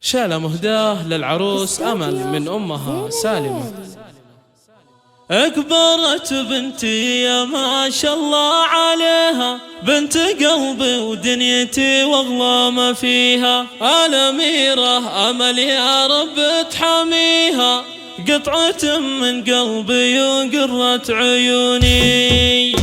شالة مهداه للعروس أمل من أمها سالمة. أكبرت بنتي يا ما شاء الله عليها، بنت قلبي ودنيتي واغلى ما فيها. الأميرة أمل يا رب تحميها، قطعة من قلبي وقرة عيوني.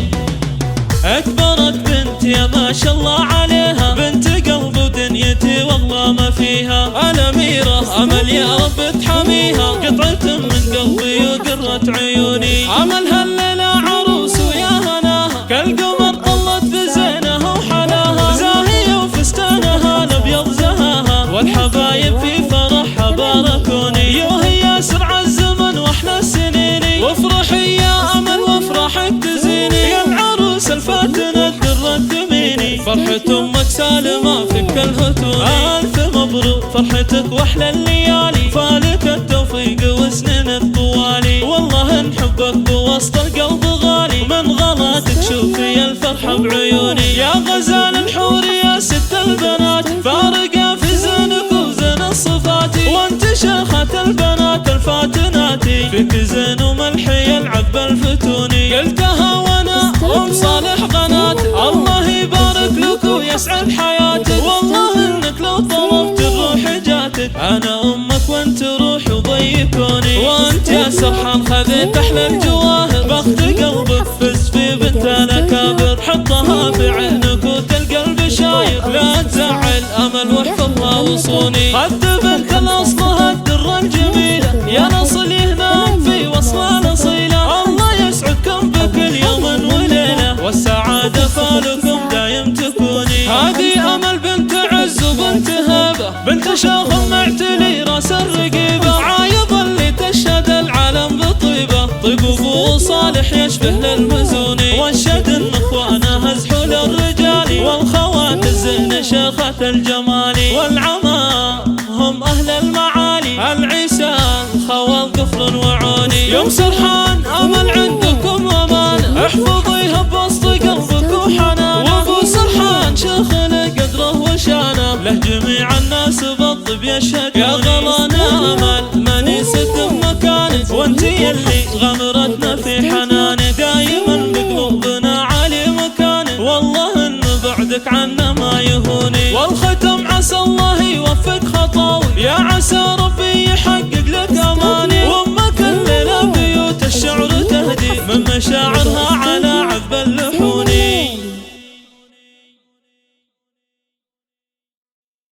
أكبرت بنتي يا ما شاء الله عليها، بنت قلبي ودنيتي واغلى ما فيها. الأميرة أمل يا رب تحميها، قطعة من قلبي وقرة عيوني. أمل هالليلة عروس ويا هناها، كالقمر طلت بزينها وحلاها، زاهية وفستانها الأبيض زهاها، والحبايب في فرحها باركوني. وهي سرع الزمن واحلى السنين، وافرحي يا أمل وافرحك تزيني، يا العروس الفاتنة الدرة تميني. فرحة أمك سالمة فك الهتون، ألف مبروك فرحتك واحلى الليالي، فالك التوفيق وسنين الطوالي. والله نحبك بوسط القلب غالي، من غلاتك شوفي الفرحة بعيوني. يا غزال الحور يا ست البنات، فارقة في زينك وزين الصفات، وانت شيخة البنات الفاتنات، فيك زين وملحي يلعب بالفتون. قلتها وانا ام صالح قنات، الله يبارك لك ويسعد حياتك، والله انك لو طلبت الروح جاتك. انا امك وانت روح وضيكوني، وانت يا سرحان خذيت احلى الجواهر، بخت قلبك فز في بنت الاكابر. حطها في عينك وتلقى البشاير، لا تزعل امل واحفظها وصوني. خذت بنت الاصلها الدره الجميله، يا نصل هناك في وصلها نصيله. الله يسعدكم بكل يوم وليله، والسعاده فالكم دايم تكوني. هذه امل بنت عز وبنت هبه، بنت شيخ معتلي راس الرقيبه، عايض اللي تشهد العالم بطيبه. طيب ابو صالح يشبه للمزوني، والشد ان اخوانه ازحول الرجال، والخوات الزين شيخة الجمال. والعما هم اهل المعالي، العيسان خوال قفر وعوني. يوم سرحان امل عندكم امانه، احفظيها بوسط قلبك وحنانه. وابو سرحان شيخ قدره وشانه، له جميع الناس بالطب يشهدون. يا غلانا امل منيسة مكانك، وانت يلي غمرتنا في حنانك، دايما بقلوبنا علي مكانك، والله ان بعدك عنا ما يهوني. والختم عسى الله يوفق خطاوي، يا عسى ربي يحقق لك اماني. وامك الليله بيوت الشعر تهدي من مشاعرها